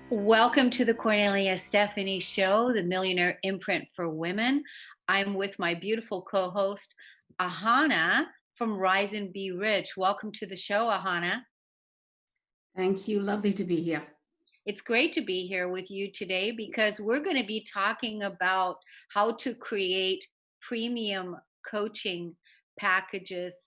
Welcome to the Cornelia Stephanie Show, the Millionaire Imprint for Women. I'm with my beautiful co-host, Ahana from Rise and Be Rich. Welcome to the show, Ahana. Thank you. Lovely to be here. It's great to be here with you today because we're going to be talking about how to create premium coaching packages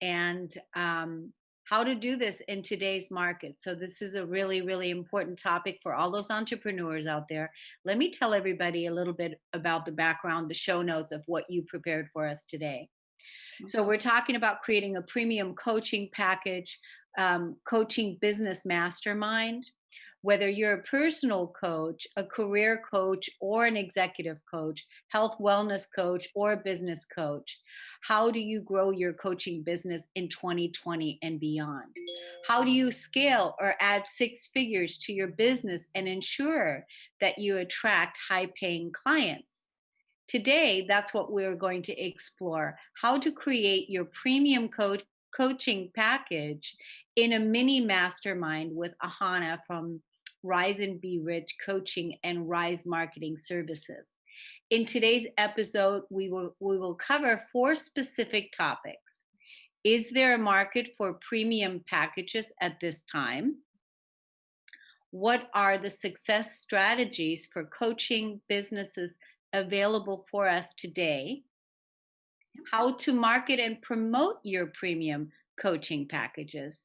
and how to do this in today's market. So this is a really, really important topic for all those entrepreneurs out there. Let me tell everybody a little bit about the background, the show notes of what you prepared for us today. So we're talking about creating a premium coaching package, coaching business mastermind. Whether you're a personal coach, a career coach, or an executive coach, health wellness coach, or a business coach, how do you grow your coaching business in 2020 and beyond? How do you scale or add six figures to your business and ensure that you attract high-paying clients? Today, that's what we're going to explore, how to create your premium coaching package in a mini mastermind with Ahana from Rise and Be Rich Coaching and Rise Marketing Services. In today's episode, we will cover 4 specific topics. Is there a market for premium packages at this time? What are the success strategies for coaching businesses available for us today? How to market and promote your premium coaching packages?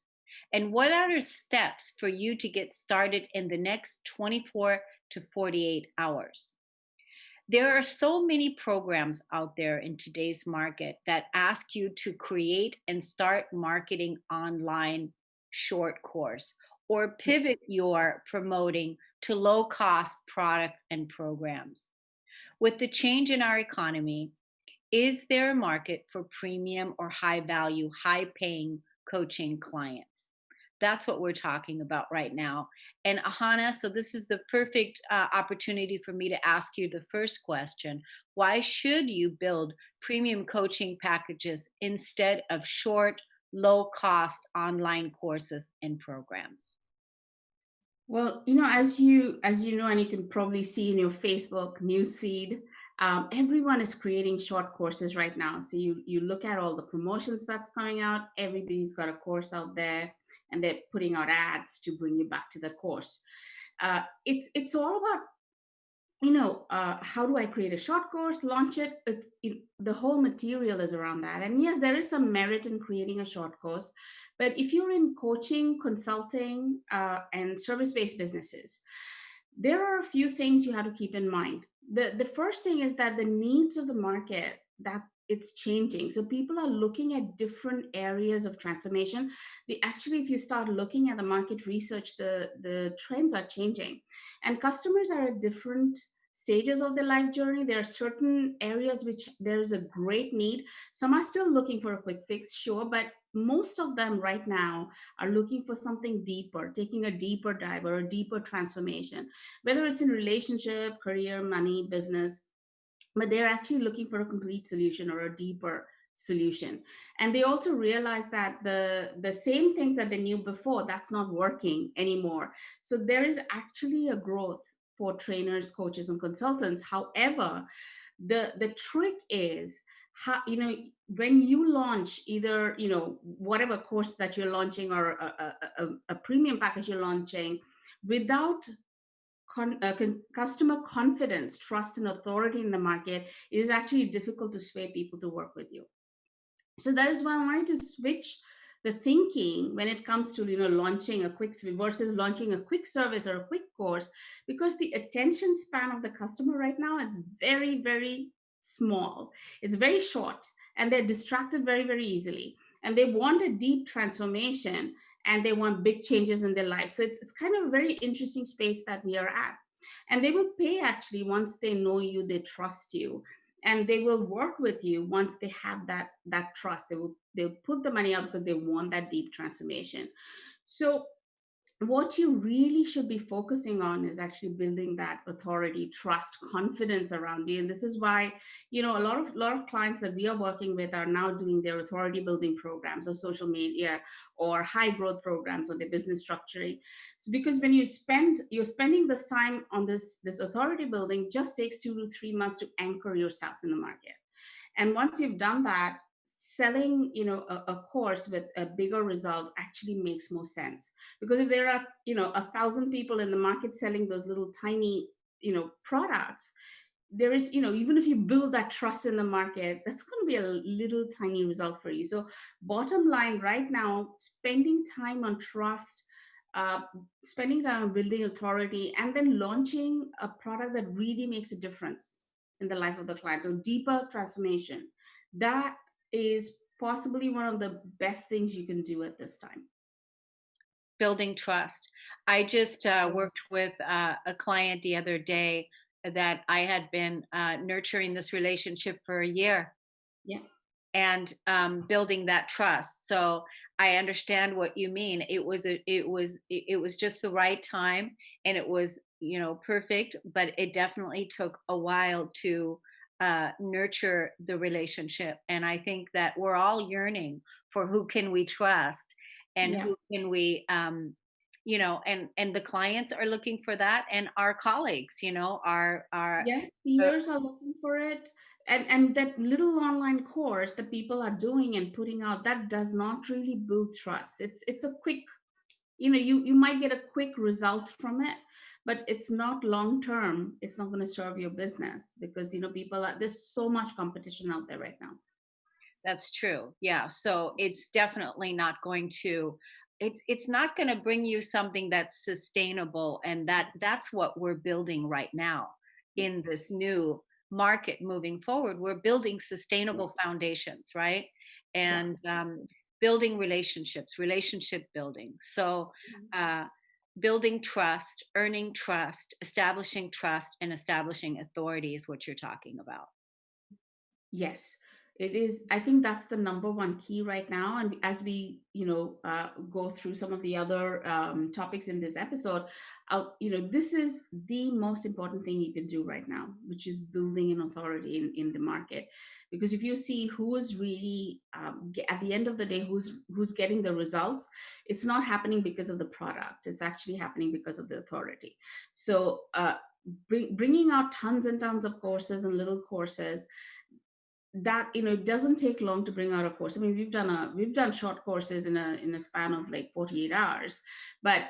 And what are the steps for you to get started in the next 24 to 48 hours? There are so many programs out there in today's market that ask you to create and start marketing online short course or pivot your promoting to low cost products and programs. With the change in our economy, is there a market for premium or high value, high paying coaching clients? That's what we're talking about right now. And Ahana, so this is the perfect opportunity for me to ask you the first question. Why should you build premium coaching packages instead of short, low cost online courses and programs? Well, as you know, and you can probably see in your Facebook newsfeed, everyone is creating short courses right now. So you look at all the promotions that's coming out. Everybody's got a course out there, and they're putting out ads to bring you back to the course. It's all about how do I create a short course, launch it? The whole material is around that. And yes, there is some merit in creating a short course. But if you're in coaching, consulting, and service-based businesses, there are a few things you have to keep in mind. The first thing is that the needs of the market, that it's changing. So people are looking at different areas of transformation. If you start looking at the market research, the trends are changing, and customers are at different stages of their life journey. There are certain areas which there is a great need. Some are still looking for a quick fix, sure, but most of them right now are looking for something deeper, taking a deeper dive or a deeper transformation, whether it's in relationship, career, money, business, but they're actually looking for a complete solution or a deeper solution. And they also realize that the same things that they knew before, that's not working anymore. So there is actually a growth for trainers, coaches, and consultants. However, the trick is how, when you launch either, whatever course that you're launching or a premium package you're launching, without customer confidence, trust, and authority in the market, it is actually difficult to sway people to work with you. So that is why I wanted to switch the thinking when it comes to launching a quick versus launching a quick service or a quick course, because the attention span of the customer right now is very, very small. It's very short, and they're distracted very, very easily, and they want a deep transformation, and they want big changes in their life. So it's kind of a very interesting space that we are at. And they will pay actually once they know you, they trust you, and they will work with you once they have that trust. They will they'll put the money out because they want that deep transformation. So what you really should be focusing on is actually building that authority, trust, confidence around you. And this is why, a lot of clients that we are working with are now doing their authority building programs or social media or high growth programs or their business structuring. So because when you're spending this time on this authority building, just takes 2 to 3 months to anchor yourself in the market. And once you've done that, selling a course with a bigger result actually makes more sense. Because if there are 1,000 people in the market selling those little tiny products, there is, even if you build that trust in the market, that's going to be a little tiny result for you. So bottom line right now, spending time on trust, uh, spending time on building authority, and then launching a product that really makes a difference in the life of the client. So deeper transformation, that is possibly one of the best things you can do at this time. Building trust. I just worked with a client the other day that I had been nurturing this relationship for a year Yeah. and building that trust. So I understand what you mean. It was just the right time, and it was perfect. But it definitely took a while to nurture the relationship. And I think that we're all yearning for who can we trust, and Yeah. who can we and the clients are looking for that, and our colleagues are Yeah, uh, peers are looking for it. And that little online course that people are doing and putting out, that does not really build trust. It's a quick, you might get a quick result from it, but it's not long term. It's not going to serve your business because people are, there's so much competition out there right now. That's true. Yeah. So it's definitely not going to it's not going to bring you something that's sustainable, and that's what we're building right now in this new market moving forward. We're building Yeah. sustainable foundations, right? Yeah. And building relationships, relationship building. So uh building trust, earning trust, establishing trust, and establishing authority is what you're talking about. Yes, it is. I think that's the number one key right now. And as we, go through some of the other topics in this episode, this is the most important thing you can do right now, which is building an authority in the market. Because if you see who is really, at the end of the day, who's getting the results, it's not happening because of the product. It's actually happening because of the authority. So, bringing out tons and tons of courses and little courses that it doesn't take long to bring out a course. I mean, we've done short courses in a span of like 48 hours, but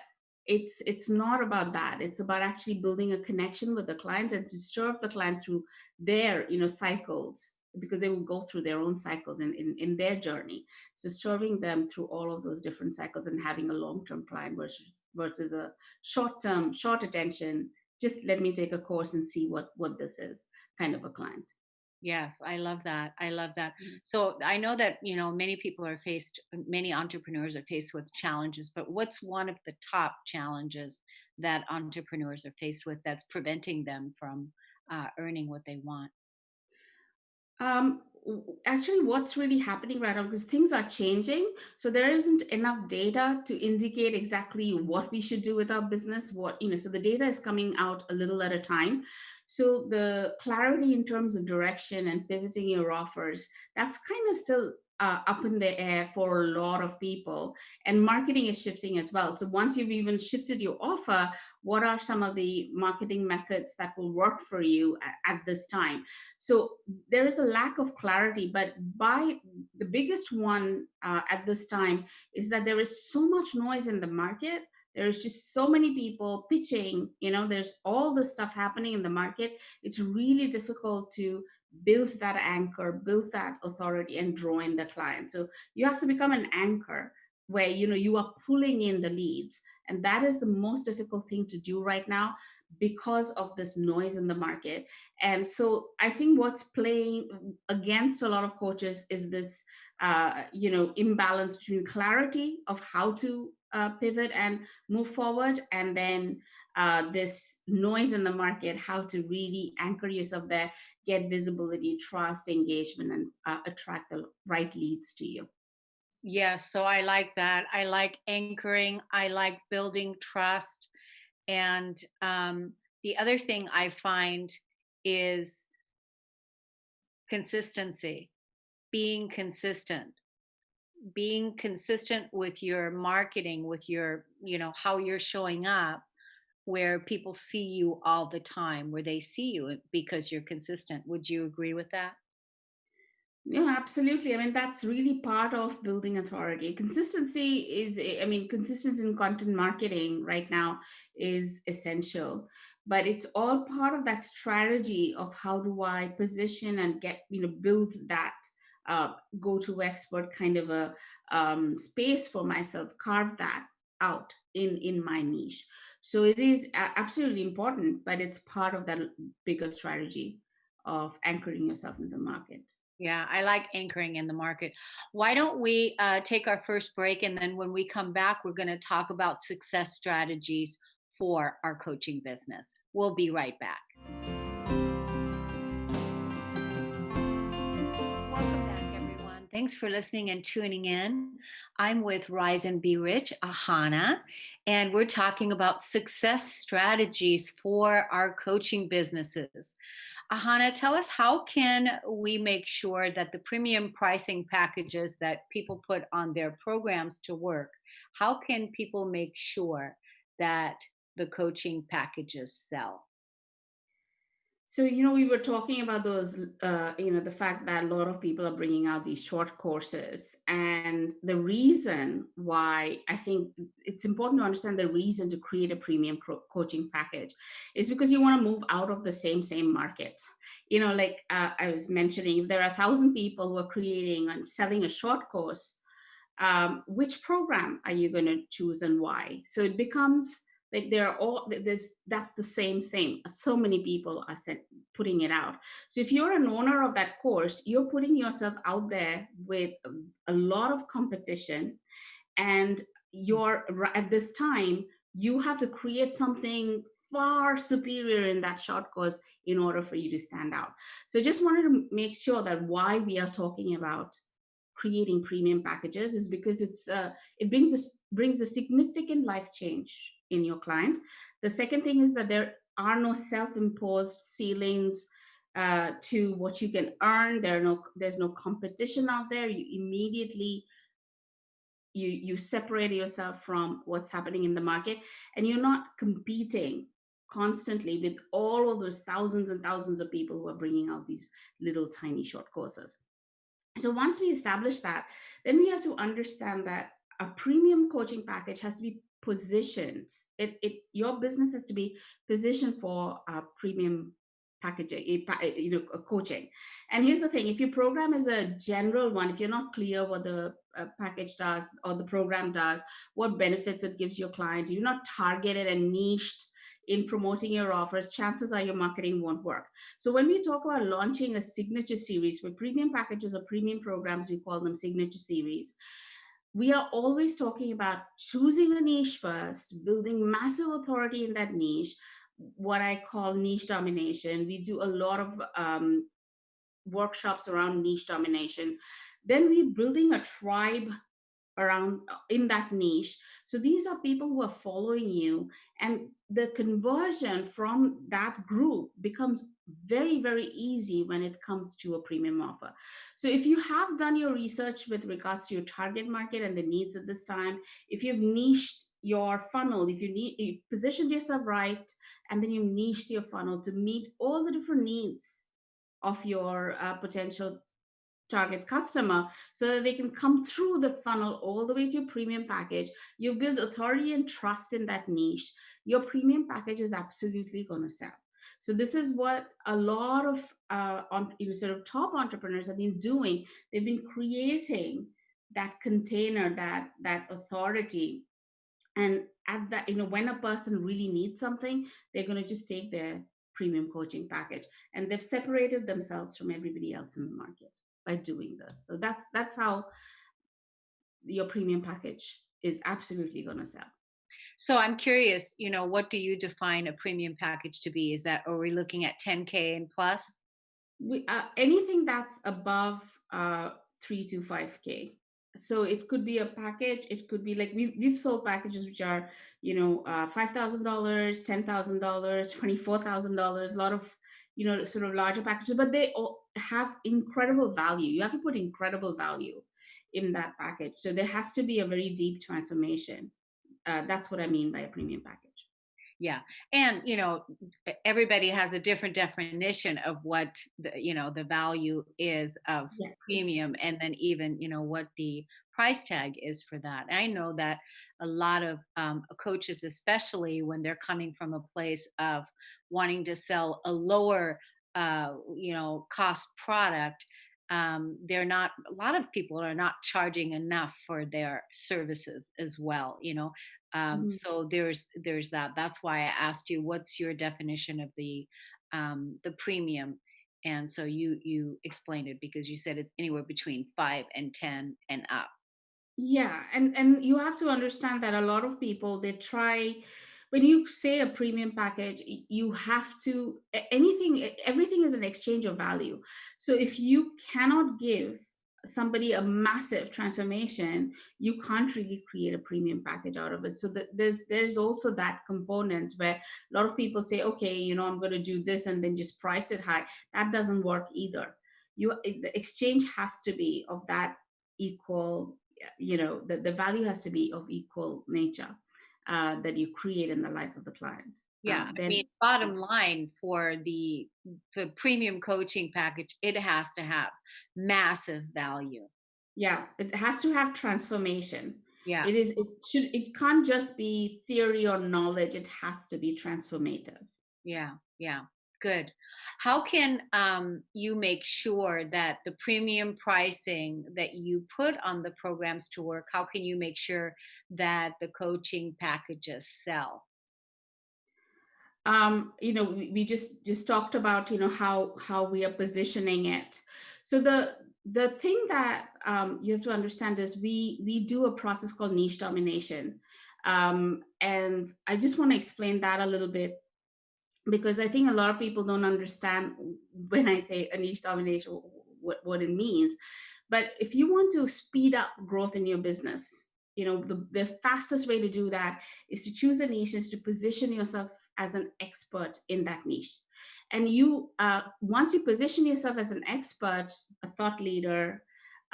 it's not about that. It's about actually building a connection with the client and to serve the client through their cycles, because they will go through their own cycles in their journey. So serving them through all of those different cycles and having a long-term client versus a short-term, short attention, just let me take a course and see what this is, kind of a client. Yes, I love that. I love that. So I know that, many entrepreneurs are faced with challenges, but what's one of the top challenges that entrepreneurs are faced with that's preventing them from earning what they want? Actually, what's really happening right now, because things are changing, so there isn't enough data to indicate exactly what we should do with our business. So the data is coming out a little at a time. So the clarity in terms of direction and pivoting your offers, that's kind of still up in the air for a lot of people. And marketing is shifting as well. So once you've even shifted your offer, what are some of the marketing methods that will work for you at this time? So there is a lack of clarity, but by the biggest one at this time is that there is so much noise in the market. There's just so many people pitching, there's all this stuff happening in the market. It's really difficult to build that anchor, build that authority, and draw in the client. So you have to become an anchor where you are pulling in the leads, and that is the most difficult thing to do right now because of this noise in the market. And so I think what's playing against a lot of coaches is this, imbalance between clarity of how to pivot and move forward, and then this noise in the market, how to really anchor yourself there, get visibility, trust, engagement, and attract the right leads to you. Yes, so I like that. I like anchoring. I like building trust. And the other thing I find is consistency, being consistent, being consistent with your marketing, with your, how you're showing up, where people see you all the time, where they see you because you're consistent. Would you agree with that? Yeah, absolutely. I mean, that's really part of building authority. Consistency I mean, consistency in content marketing right now is essential, but it's all part of that strategy of how do I position and build that go-to expert kind of a space for myself, carve that out in my niche. So it is absolutely important, but it's part of that bigger strategy of anchoring yourself in the market. Yeah, I like anchoring in the market. Why don't we take our first break? And then when we come back, we're going to talk about success strategies for our coaching business. We'll be right back. Welcome back, everyone. Thanks for listening and tuning in. I'm with Rise and Be Rich, Ahana, and we're talking about success strategies for our coaching businesses. Ahana, tell us, how can we make sure that the premium pricing packages that people put on their programs to work, how can people make sure that the coaching packages sell? So, we were talking about the fact that a lot of people are bringing out these short courses. And the reason why I think it's important to understand the reason to create a premium coaching package is because you want to move out of the same market. Like I was mentioning, if there are 1,000 people who are creating and selling a short course, which program are you going to choose and why? So it becomes like they're all there's that's the same. So many people are putting it out. So if you're an owner of that course, you're putting yourself out there with a lot of competition, and you're at this time you have to create something far superior in that short course in order for you to stand out. So I just wanted to make sure that why we are talking about creating premium packages is because it brings a significant life change in your client. The second thing is that there are no self-imposed ceilings to what you can earn. There's no competition out there. You immediately you separate yourself from what's happening in the market, and you're not competing constantly with all of those thousands and thousands of people who are bringing out these little tiny short courses. So once we establish that, then we have to understand that a premium coaching package has to be positioned. Your business has to be positioned for a premium packaging, a coaching. And here's the thing: if your program is a general one, if you're not clear what the package does or the program does, what benefits it gives your client, you're not targeted and niched in promoting your offers, chances are your marketing won't work. So when we talk about launching a signature series for premium packages or premium programs, we call them signature series. We are always talking about choosing a niche first, building massive authority in that niche, what I call niche domination. We do a lot of workshops around niche domination. Then we're building a tribe around in that niche. So these are people who are following you, and the conversion from that group becomes very easy when it comes to a premium offer. So if you have done your research with regards to your target market and the needs at this time, if you've niched your funnel, if you positioned yourself right, and then you niched your funnel to meet all the different needs of your potential target customer, so that they can come through the funnel all the way to your premium package, you build authority and trust in that niche, your premium package is absolutely going to sell. So this is what a lot of sort of top entrepreneurs have been doing. They've been creating that container, that authority. And at that, when a person really needs something, they're going to just take their premium coaching package, and they've separated themselves from everybody else in the market by doing this. So that's how your premium package is absolutely going to sell. So I'm curious, what do you define a premium package to be? Are we looking at 10K and plus? Anything that's above 3 to 5K. So it could be a package. It could be like we've sold packages which are, $5,000, $10,000, $24,000. A lot of, sort of larger packages, but they all have incredible value. You have to put incredible value in that package. So there has to be a very deep transformation. That's what I mean by a premium package. Yeah. And, everybody has a different definition of what the value is of Yes. premium, and then even, what the price tag is for that. I know that a lot of coaches, especially when they're coming from a place of wanting to sell a lower, cost product, they're not, a lot of people are not charging enough for their services as well, Mhm. so there's that. That's why I asked you, what's your definition of the premium? And so you explained it, because you said it's anywhere between 5 and 10 and up. Yeah, and you have to understand that a lot of people, they try, when you say a premium package, you have to everything is an exchange of value. So if you cannot give somebody a massive transformation, you can't really create a premium package out of it. So there's also that component where a lot of people say, okay, I'm going to do this and then just price it high. That doesn't work either. The exchange has to be of that equal, the value has to be of equal nature, that you create in the life of the client. Yeah, I mean, Then, bottom line, for the premium coaching package, it has to have massive value. yeah, it has to have transformation. Yeah. It can't just be theory or knowledge. It has to be transformative. Yeah, yeah, good. How can you make sure that the premium pricing that you put on the programs to work, how can you make sure that the coaching packages sell? We just talked about, how we are positioning it. So the thing that, you have to understand is we do a process called niche domination. And I just want to explain that a little bit, because I think a lot of people don't understand when I say a niche domination, what it means. But if you want to speed up growth in your business, the fastest way to do that is to choose a niche, is to position yourself as an expert in that niche. And once you position yourself as an expert, a thought leader,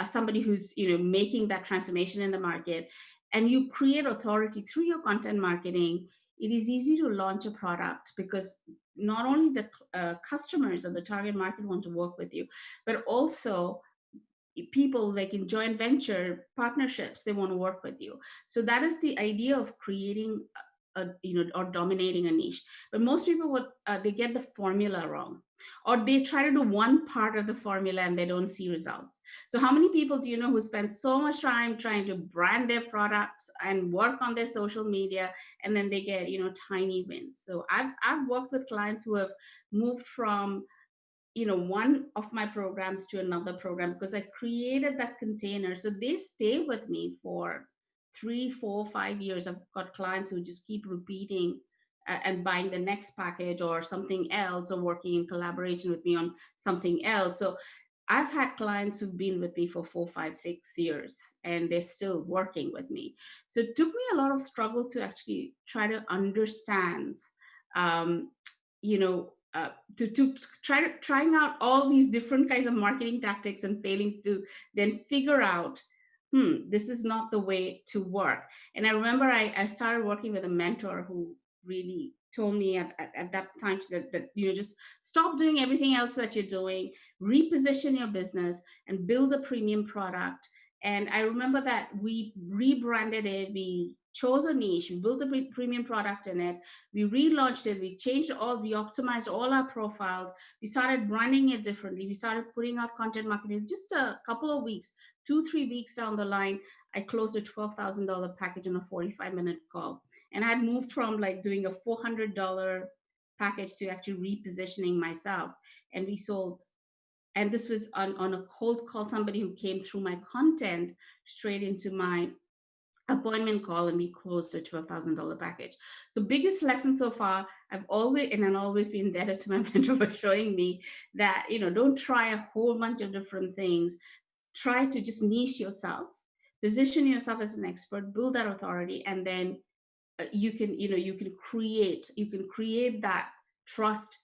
somebody who's, making that transformation in the market, and you create authority through your content marketing, it is easy to launch a product, because not only the customers or the target market want to work with you, but also people, like in joint venture partnerships, they want to work with you. So that is the idea of creating or dominating a niche. But most people, what they get the formula wrong, or they try to do one part of the formula and they don't see results. So how many people do you know who spend so much time trying to brand their products and work on their social media, and then they get, tiny wins? So I've worked with clients who have moved from, one of my programs to another program, because I created that container. So they stay with me for 3, 4, 5 years. I've got clients who just keep repeating, and buying the next package or something else, or working in collaboration with me on something else. So I've had clients who've been with me for 4, 5, 6 years, and they're still working with me. So it took me a lot of struggle to actually try to understand, um, you know, to trying out all these different kinds of marketing tactics and failing to then figure out, this is not the way to work. And I remember I started working with a mentor who really told me at that time that, just stop doing everything else that you're doing, reposition your business, and build a premium product. And I remember that we rebranded it, we chose a niche, we built a premium product in it, we relaunched it, we optimized all our profiles, we started running it differently, we started putting out content marketing. Just a couple of weeks, 2, 3 weeks down the line, I closed a $12,000 package on a 45-minute call. And I had moved from like doing a $400 package to actually repositioning myself. And we sold, and this was on a cold call, somebody who came through my content straight into my appointment call, and we closed a $12,000 package. So biggest lesson so far, I've always been indebted to my mentor for showing me that, don't try a whole bunch of different things. Try to just niche yourself, position yourself as an expert, build that authority, and then you can create that trust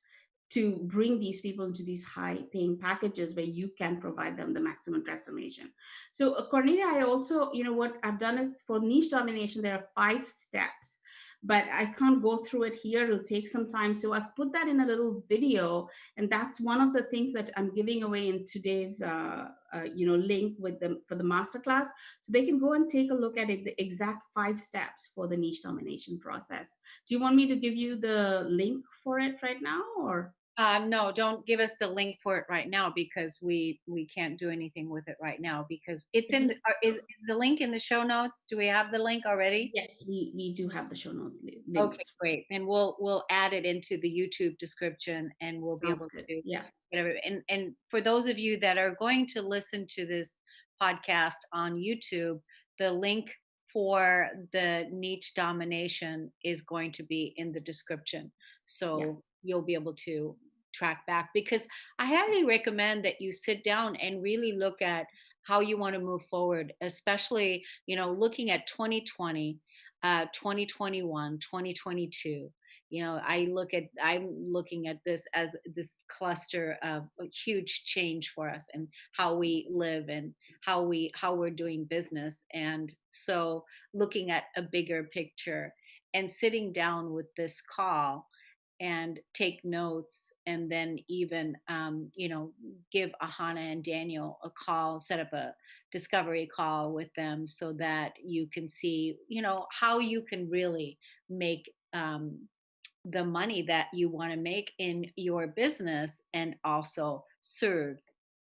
to bring these people into these high paying packages where you can provide them the maximum transformation. So Cornelia, I also, what I've done is for niche domination, there are 5 steps, but I can't go through it here. It'll take some time. So I've put that in a little video, and that's one of the things that I'm giving away in today's link with them for the masterclass. So they can go and take a look at it, the exact 5 steps for the niche domination process. Do you want me to give you the link for it right now, or? No, don't give us the link for it right now because we can't do anything with it right now because it's in the, is the link in the show notes? Do we have the link already? Yes, we do have the show note Okay, links. great. And we'll add it into the YouTube description and we'll be Sounds able good. to Yeah, get every and for those of you that are going to listen to this podcast on YouTube, the link for the niche domination is going to be in the description. yeah. So you'll be able to track back because I highly recommend that you sit down and really look at how you want to move forward, especially, looking at 2020, 2021, 2022. I'm looking at this as this cluster of a huge change for us and how we live and how we're doing business. And so looking at a bigger picture and sitting down with this call and take notes and then even give Ahana and Daniel a call, set up a discovery call with them so that you can see how you can really make the money that you want to make in your business and also serve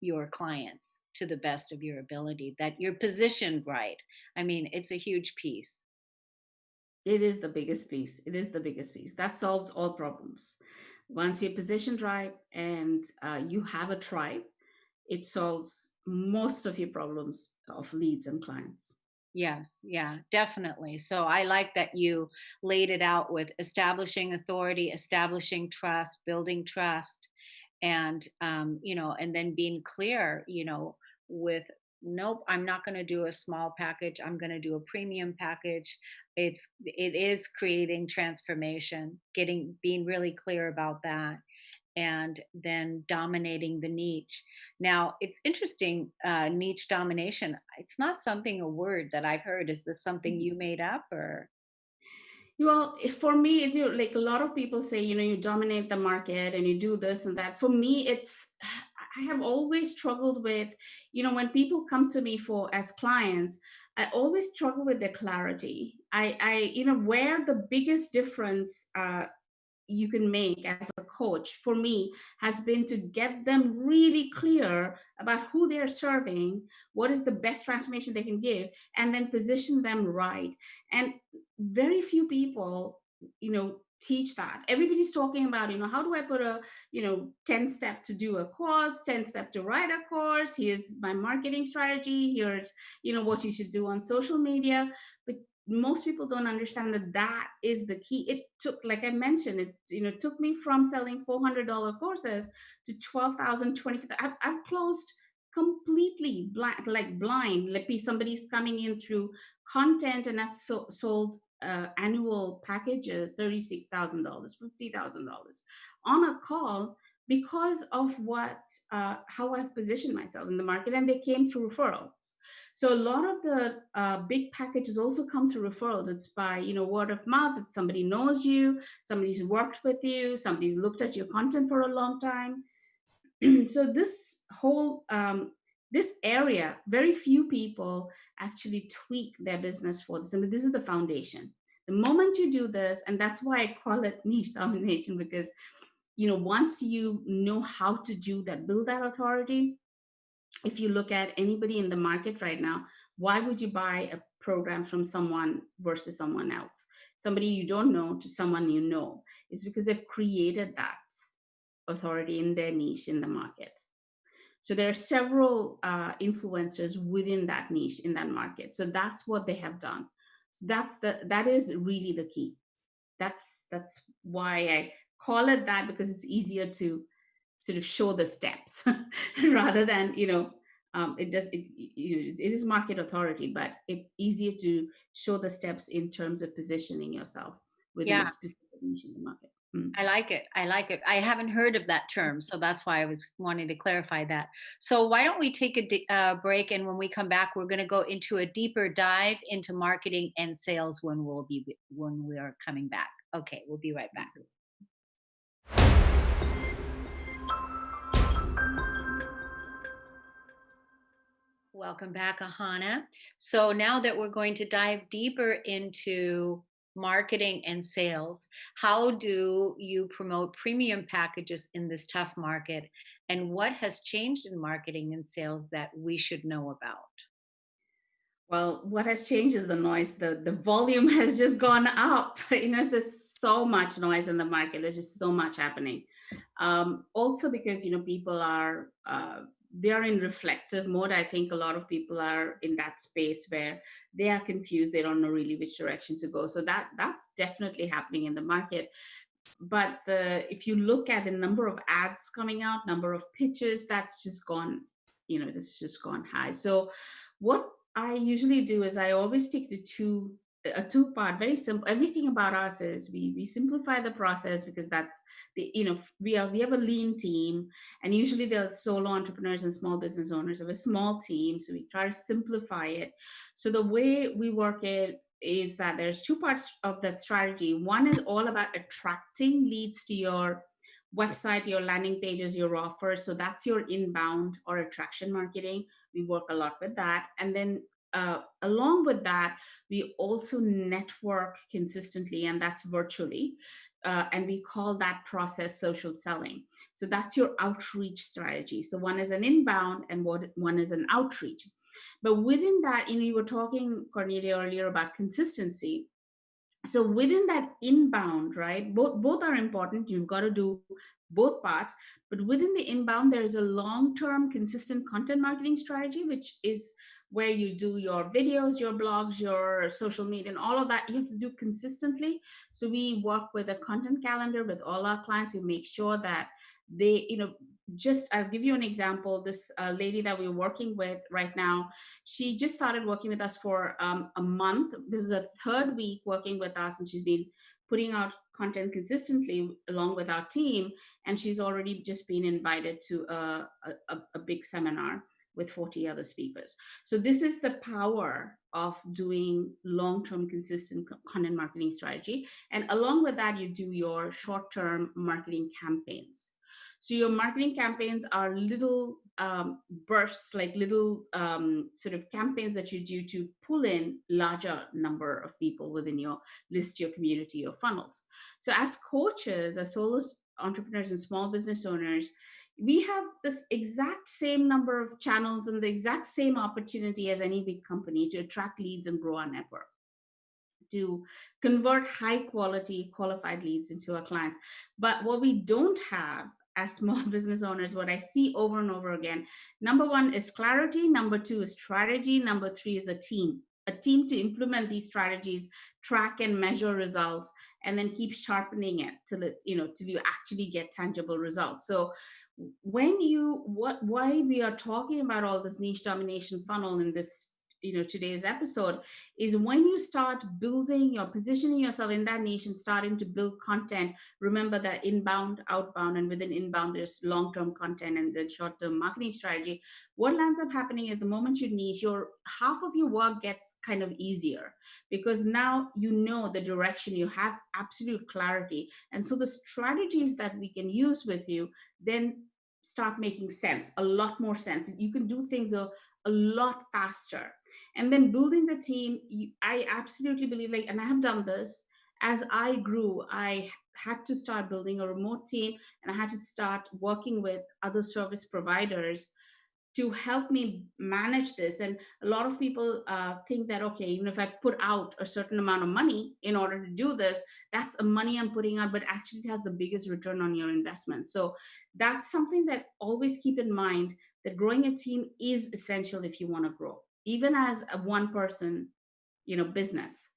your clients to the best of your ability, that you're positioned right. I mean, it's a huge piece. It is the biggest piece. It is the biggest piece. That solves all problems. Once you're positioned right and you have a tribe, it solves most of your problems of leads and clients. Yes, yeah, definitely. So I like that you laid it out with establishing authority, establishing trust, building trust, and and then being clear, with nope, I'm not going to do a small package. I'm going to do a premium package. It is creating transformation, being really clear about that and then dominating the niche. Now, it's interesting, niche domination. It's not something, a word that I've heard. Is this something you made up or? Well, for me, like a lot of people say, you dominate the market and you do this and that. For me, I have always struggled with, when people come to me for as clients, I always struggle with their clarity. Where the biggest difference you can make as a coach for me has been to get them really clear about who they're serving, what is the best transformation they can give, and then position them right. And very few people teach that. Everybody's talking about, how do I put a 10 step to do a course, 10 step to write a course, here's my marketing strategy, here's what you should do on social media. But most people don't understand that that is the key. It took, like I mentioned, it took me from selling $400 courses to 12,000, 20,000. I've closed completely blind, like somebody's coming in through content, and I've sold annual packages, $36,000, $50,000 on a call, because of how I've positioned myself in the market, and they came through referrals. So a lot of the big packages also come through referrals. It's by word of mouth. It's somebody knows you, somebody's worked with you, somebody's looked at your content for a long time. So this area, very few people actually tweak their business for this. And this is the foundation. The moment you do this, and that's why I call it niche domination, because once you know how to do that, build that authority. If you look at anybody in the market right now, why would you buy a program from someone versus someone else? Somebody you don't know to someone you know. It's because they've created that authority in their niche in the market. So there are several influencers within that niche in that market. So that's what they have done. So that is really the key. That's why I call it that, because it's easier to sort of show the steps rather than It is market authority, but it's easier to show the steps in terms of positioning yourself within a Yeah, specific niche in the market. Mm. I like it. I like it. I haven't heard of that term, so that's why I was wanting to clarify that. So why don't we take a break, and when we come back, we're going to go into a deeper dive into marketing and sales when we are coming back. Okay, we'll be right back. Sounds good. Welcome back, Ahana. So now that we're going to dive deeper into marketing and sales, how do you promote premium packages in this tough market? And what has changed in marketing and sales that we should know about? Well, what has changed is the noise. The volume has just gone up. There's so much noise in the market. There's just so much happening. Also because people are they are in reflective mode. I think a lot of people are in that space where they are confused. They don't know really which direction to go. So that's definitely happening in the market. But if you look at the number of ads coming out, number of pitches, that's just gone. This has just gone high. So what I usually do is I always stick to a two part, very simple. Everything about us is we simplify the process, because that's we have a lean team, and usually they're solo entrepreneurs and small business owners of a small team, so we try to simplify it. So the way we work it is that there's two parts of that strategy. One is all about attracting leads to your website, your landing pages, your offers. So that's your inbound or attraction marketing. We work a lot with that. And then along with that, we also network consistently, and that's virtually. And we call that process social selling. So that's your outreach strategy. So one is an inbound and one is an outreach. But within that, you were talking, Cornelia, earlier about consistency. So within that inbound, right, both are important. You've got to do both parts. But within the inbound, there is a long-term consistent content marketing strategy, which is where you do your videos, your blogs, your social media, and all of that you have to do consistently. So we work with a content calendar with all our clients. We make sure that they, just I'll give you an example. This lady that we're working with right now, she just started working with us for a month. This is a third week working with us, and she's been putting out content consistently along with our team. And she's already just been invited to a big seminar with 40 other speakers. So this is the power of doing long-term consistent content marketing strategy. And along with that, you do your short-term marketing campaigns. So your marketing campaigns are little bursts, like little sort of campaigns that you do to pull in larger number of people within your list, your community, your funnels. So as coaches, as solo entrepreneurs and small business owners, we have this exact same number of channels and the exact same opportunity as any big company to attract leads and grow our network, to convert high quality qualified leads into our clients. But what we don't have as small business owners, what I see over and over again, number one is clarity, number two is strategy, number three is a team to implement these strategies, track and measure results, and then keep sharpening it till you actually get tangible results. So why we are talking about all this niche domination funnel in this today's episode is when you start building or positioning yourself in that niche and starting to build content. Remember that inbound, outbound, and within inbound there's long-term content and then short-term marketing strategy. What ends up happening is the moment you niche, your half of your work gets kind of easier, because now you know the direction, you have absolute clarity, and so the strategies that we can use with you then start making sense, a lot more sense. You can do things a lot faster. And then building the team, I absolutely believe, like, and I have done this as I grew, I had to start building a remote team, and I had to start working with other service providers to help me manage this. And a lot of people think that, okay, even if I put out a certain amount of money in order to do this, that's a money I'm putting out, but actually it has the biggest return on your investment. So that's something that always keep in mind, that growing a team is essential if you want to grow. Even as a one person, business,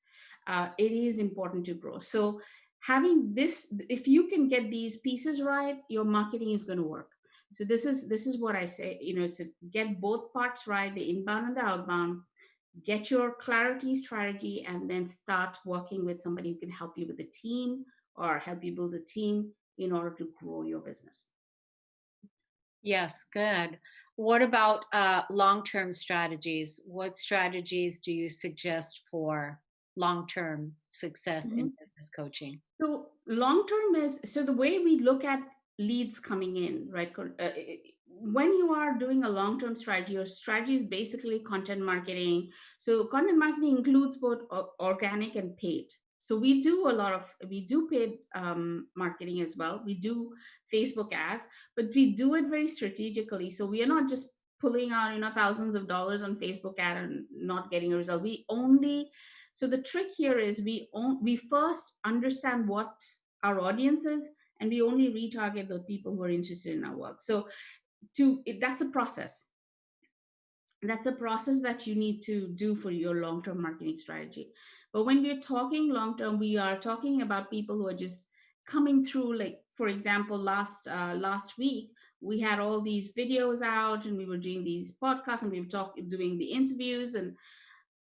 it is important to grow. So having this, if you can get these pieces right, your marketing is going to work. So this is what I say, to get both parts right, the inbound and the outbound, get your clarity strategy, and then start working with somebody who can help you with the team or help you build a team in order to grow your business. Yes, good. What about long-term strategies? What strategies do you suggest for long-term success in Mhm. business coaching? So long term is, so the way we look at leads coming in, right? When you are doing a long term strategy, your strategy is basically content marketing. So content marketing includes both organic and paid. So we do paid marketing as well. We do Facebook ads, but we do it very strategically. So we are not just pulling out thousands of dollars on Facebook ad and not getting a result. We only So the trick here is we first understand what our audience is, and we only retarget the people who are interested in our work. So that's a process that you need to do for your long-term marketing strategy. But when we're talking long term, we are talking about people who are just coming through. Like, for example, last week we had all these videos out, and we were doing these podcasts, and we were doing the interviews, and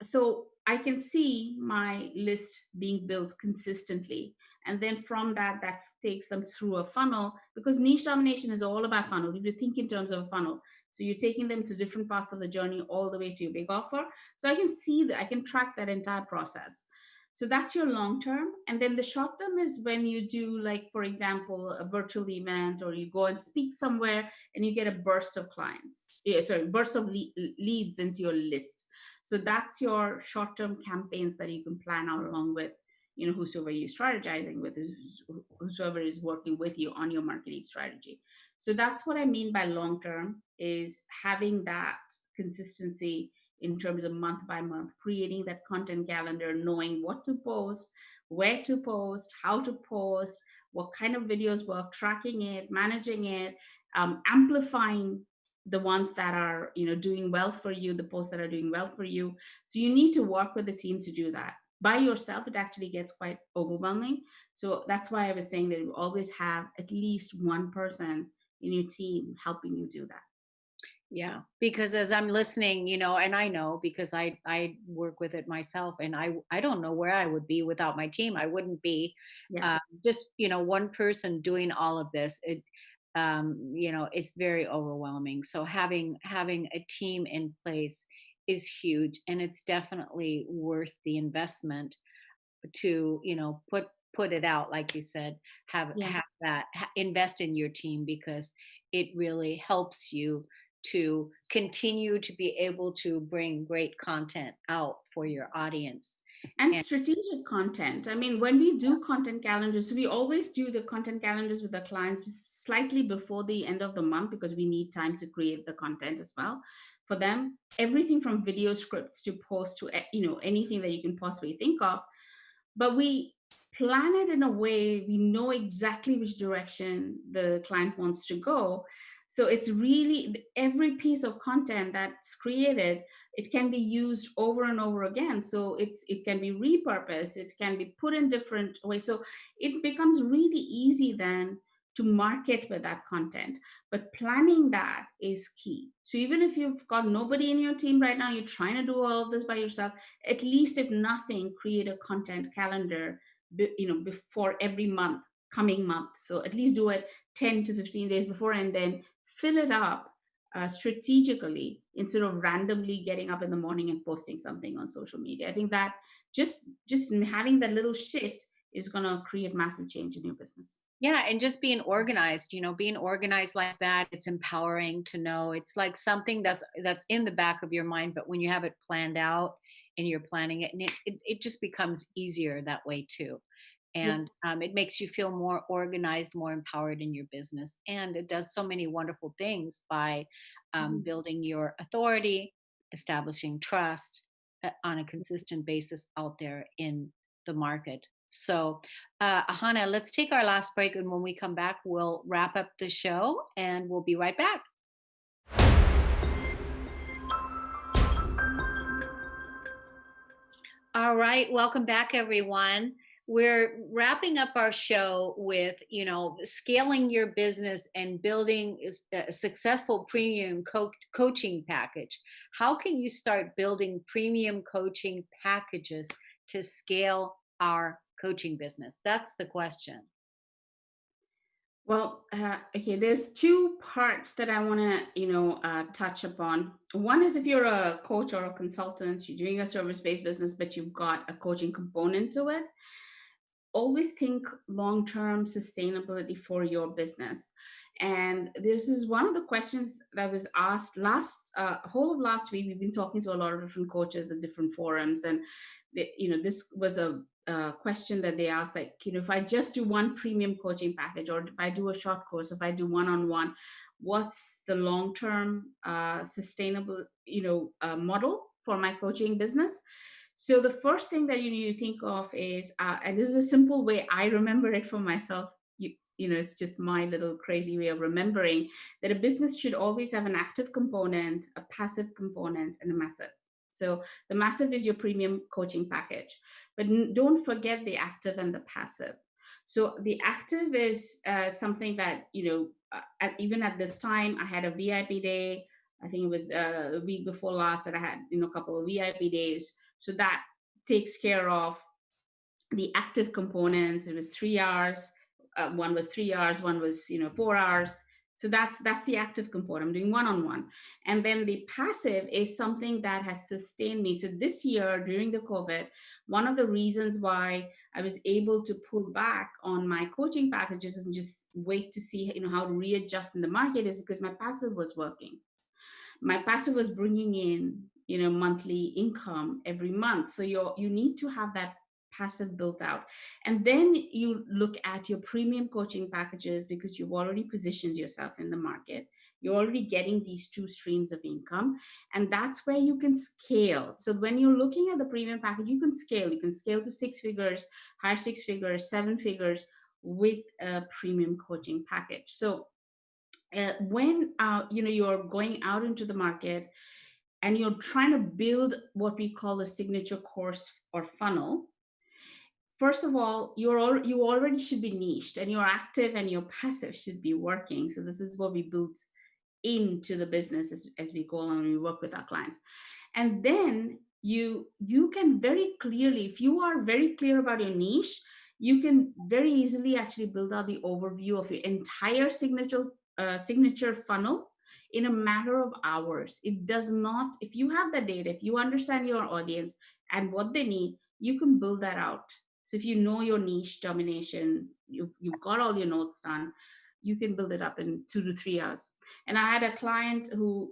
so I can see my list being built consistently. And then from that takes them through a funnel, because niche domination is all about funnel. If you think in terms of a funnel, so you're taking them to different parts of the journey all the way to your big offer. So I can see that, I can track that entire process. So that's your long term. And then the short term is when you do, like, for example, a virtual event, or you go and speak somewhere and you get a burst of clients, yeah, sorry, burst of leads into your list. So that's your short-term campaigns that you can plan out along with, whosoever you're strategizing with, whosoever is working with you on your marketing strategy. So that's what I mean by long-term, is having that consistency in terms of month by month, creating that content calendar, knowing what to post, where to post, how to post, what kind of videos work, tracking it, managing it, amplifying the ones that are doing well for you, the posts that are doing well for you. So you need to work with the team to do that. By yourself it actually gets quite overwhelming. So that's why I was saying that you always have at least one person in your team helping you do that. Yeah, because as I'm listening, and I know because I work with it myself, and I don't know where I would be without my team. I wouldn't be Yeah. just one person doing all of this. It's very overwhelming. So having a team in place is huge, and it's definitely worth the investment to put it out, like you said, Yeah. invest in your team, because it really helps you to continue to be able to bring great content out for your audience. And And strategic content. I mean, when we do content calendars, we always do the content calendars with the clients just slightly before the end of the month, because we need time to create the content as well for them. Everything from video scripts to post to anything that you can possibly think of. But we plan it in a way we know exactly which direction the client wants to go. So it's really every piece of content that's created, it can be used over and over again. So it can be repurposed, it can be put in different ways. So it becomes really easy then to market with that content. But planning that is key. So even if you've got nobody in your team right now, you're trying to do all of this by yourself, at least if nothing, create a content calendar before every month, coming month. So at least do it 10 to 15 days before, and then fill it up strategically, instead of randomly getting up in the morning and posting something on social media. I think that just having that little shift is going to create massive change in your business. yeah, and just being organized like that, it's empowering to know. It's like something that's in the back of your mind, but when you have it planned out and you're planning it, and it just becomes easier that way too. Yeah. And it makes you feel more organized, more empowered in your business, and it does so many wonderful things by Mhm. building your authority, establishing trust on a consistent basis out there in the market. So, Ahana, let's take our last break, and when we come back, we'll wrap up the show, and we'll be right back. All right, welcome back, everyone. we're wrapping up our show with, scaling your business and building a successful premium coaching package. How can you start building premium coaching packages to scale our coaching business? That's the question. Well, okay, there's two parts that I want to, touch upon. One is if you're a coach or a consultant, you're doing a service-based business, but you've got a coaching component to it. Always think long-term sustainability for your business. And this is one of the questions that was asked last whole of last week. We've been talking to a lot of different coaches at different forums, and this was a question that they asked, like, if I just do one premium coaching package, or if I do a short course, if I do one-on-one, what's the long-term sustainable model for my coaching business? So the first thing that you need to think of is, and this is a simple way I remember it for myself. It's just my little crazy way of remembering that a business should always have an active component, a passive component, and a massive. So the massive is your premium coaching package, but don't forget the active and the passive. So the active is something that, even at this time, I had a VIP day. I think it was a week before last that I had, a couple of VIP days. So that takes care of the active components. It was 3 hours. One was 3 hours. One was 4 hours. So that's the active component. I'm doing one-on-one. And then the passive is something that has sustained me. So this year during the COVID, one of the reasons why I was able to pull back on my coaching packages and just wait to see how to readjust in the market is because my passive was working. My passive was bringing in monthly income every month. So you need to have that passive built out, and then you look at your premium coaching packages because you've already positioned yourself in the market. You're already getting these two streams of income, and that's where you can scale. So when you're looking at the premium package, you can scale to 6 figures, higher 6 figures, 7 figures with a premium coaching package. So when you're going out into the market and you're trying to build what we call a signature course or funnel, first of all, you already should be niched, and your active and your passive should be working. So this is what we built into the business as we go along and we work with our clients. And then you can very clearly, if you are very clear about your niche, you can very easily actually build out the overview of your entire signature funnel in a matter of hours. It does not, if you have the data, if you understand your audience and what they need, you can build that out. So if you know your niche domination, you've got all your notes done, you can build it up in 2 to 3 hours. And I had a client who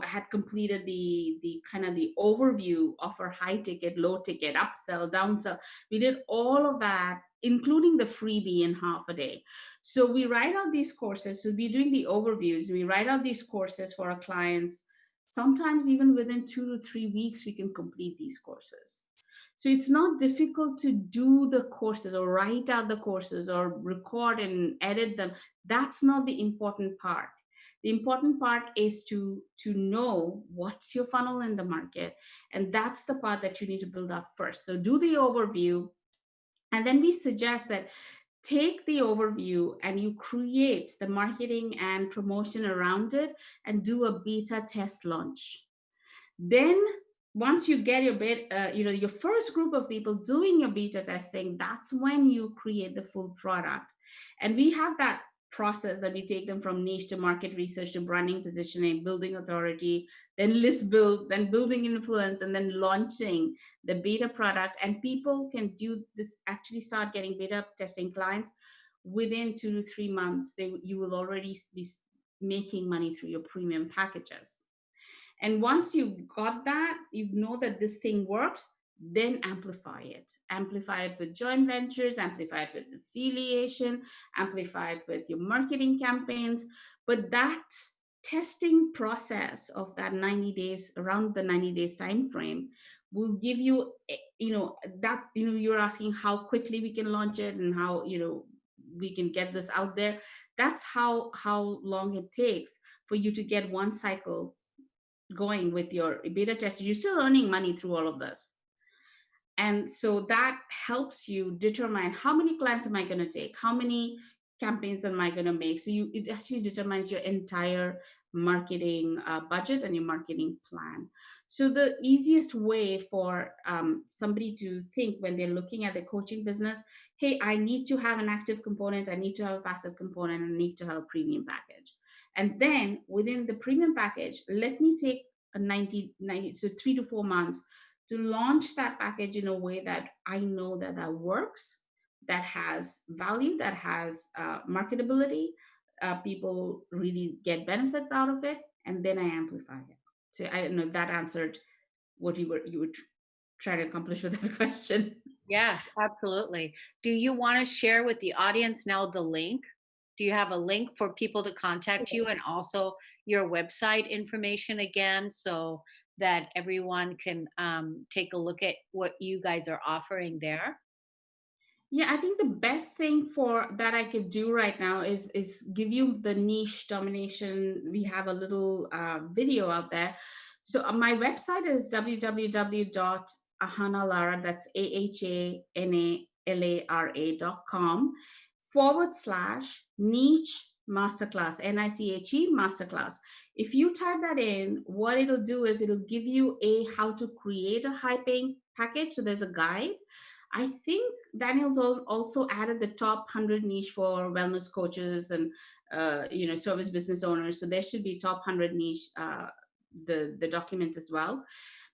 had completed the kind of the overview of her high ticket, low ticket, upsell, downsell. We did all of that, including the freebie, in half a day. So we write out these courses. So we're doing the overviews. We write out these courses for our clients. Sometimes even within 2 to 3 weeks, we can complete these courses. So it's not difficult to do the courses or write out the courses or record and edit them. That's not the important part. The important part is to know what's your funnel in the market. And that's the part that you need to build up first. So do the overview. And then we suggest that take the overview and you create the marketing and promotion around it and do a beta test launch. Then once you get your first group of people doing your beta testing, that's when you create the full product. And we have that process that we take them from niche to market research to branding, positioning, building authority, then list build, then building influence, and then launching the beta product. And people can do this, actually start getting beta testing clients within 2 to 3 months. You will already be making money through your premium packages. And once you've got that, you know that this thing works, then amplify it. Amplify it with joint ventures, amplify it with affiliation, amplify it with your marketing campaigns. But that testing process of that 90 days, around the 90 days time frame, will give you, that's, you're asking how quickly we can launch it and how, we can get this out there. That's how long it takes for you to get one cycle going with your beta test. You're still earning money through all of this. And so that helps you determine how many clients am I going to take, how many campaigns am I going to make. So it actually determines your entire marketing budget and your marketing plan. So the easiest way for somebody to think when they're looking at the coaching business, hey, I need to have an active component, I need to have a passive component, and I need to have a premium package. And then within the premium package, let me take a 90, so 3 to 4 months to launch that package in a way that I know that that works, that has value, that has marketability. People really get benefits out of it, and then I amplify it. So I don't know if that answered what you were trying to accomplish with that question. Yes, absolutely. Do you want to share with the audience now the link? Do you have a link for people to contact you, and also your website information again, so that everyone can take a look at what you guys are offering there? Yeah, I think the best thing for that I could do right now is give you the niche domination. We have a little video out there. So my website is www.ahanalara, that's AHANALARA.com /niche masterclass, NICHE masterclass. If you type that in, what it'll do is it'll give you a how to create a high paying package. So there's a guide. I think Daniel's also added the top 100 niche for wellness coaches and service business owners. So there should be top 100 niche the document as well.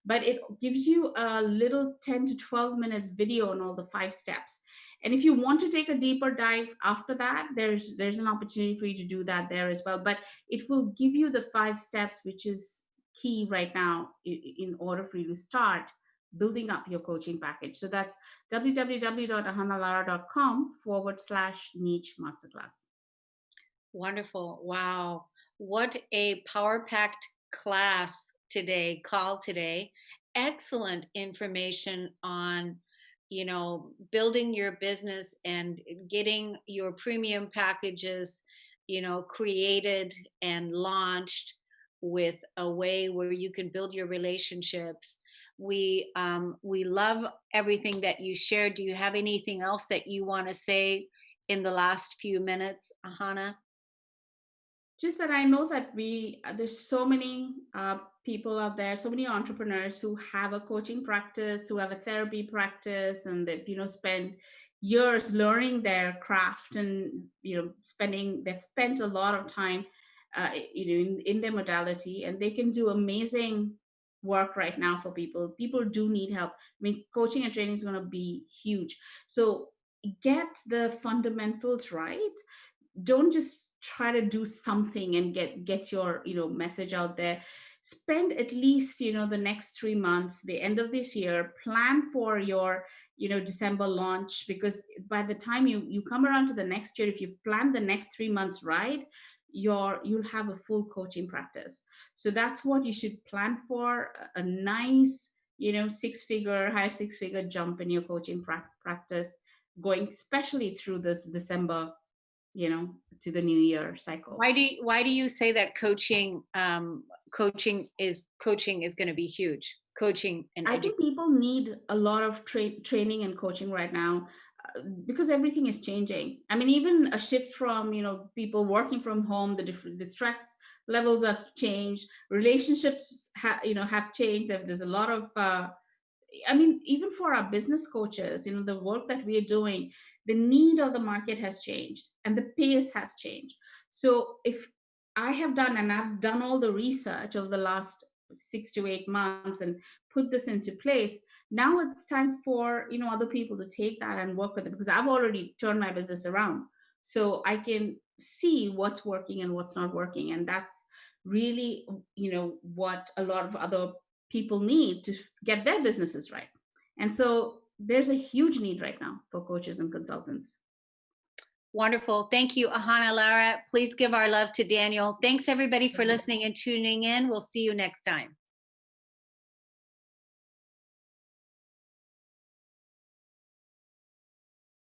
But it gives you a little 10 to 12 minutes video on all the 5 steps. And if you want to take a deeper dive after that, there's an opportunity for you to do that there as well. But it will give you the 5 steps, which is key right now in order for you to start building up your coaching package. So that's www.ahanalara.com /niche masterclass. Wonderful. Wow. What a power packed call today. Excellent information on, building your business and getting your premium packages, created and launched with a way where you can build your relationships. We love everything that you shared. Do you have anything else that you want to say in the last few minutes, Ahana? Just that I know that there's so many people out there, so many entrepreneurs who have a coaching practice, who have a therapy practice, and they've spent years learning their craft, and they've spent a lot of time in their modality, and they can do amazing work right now for people. People do need help. I mean, coaching and training is going to be huge. So get the fundamentals right. Don't just try to do something and get your message out there. Spend at least the next 3 months, the end of this year, plan for your December launch, because by the time you come around to the next year, if you've planned the next 3 months right, you'll have a full coaching practice. So that's what you should plan for, a nice high six figure jump in your coaching practice, going especially through this December to the new year cycle. Why do you say that coaching is going to be huge? Coaching and I education. think people need a lot of training and coaching right now, because everything is changing. I mean, even a shift from people working from home, the stress levels have changed, relationships have changed. There's a lot of I mean, even for our business coaches, the work that we are doing, the need of the market has changed and the pace has changed. So if I've done all the research over the last 6 to 8 months and put this into place, now it's time for other people to take that and work with it, because I've already turned my business around. So I can see what's working and what's not working. And that's really what a lot of other people need to get their businesses right. And so there's a huge need right now for coaches and consultants. Wonderful. Thank you, Ahana Lara. Please give our love to Daniel. Thanks everybody for listening and tuning in. We'll see you next time.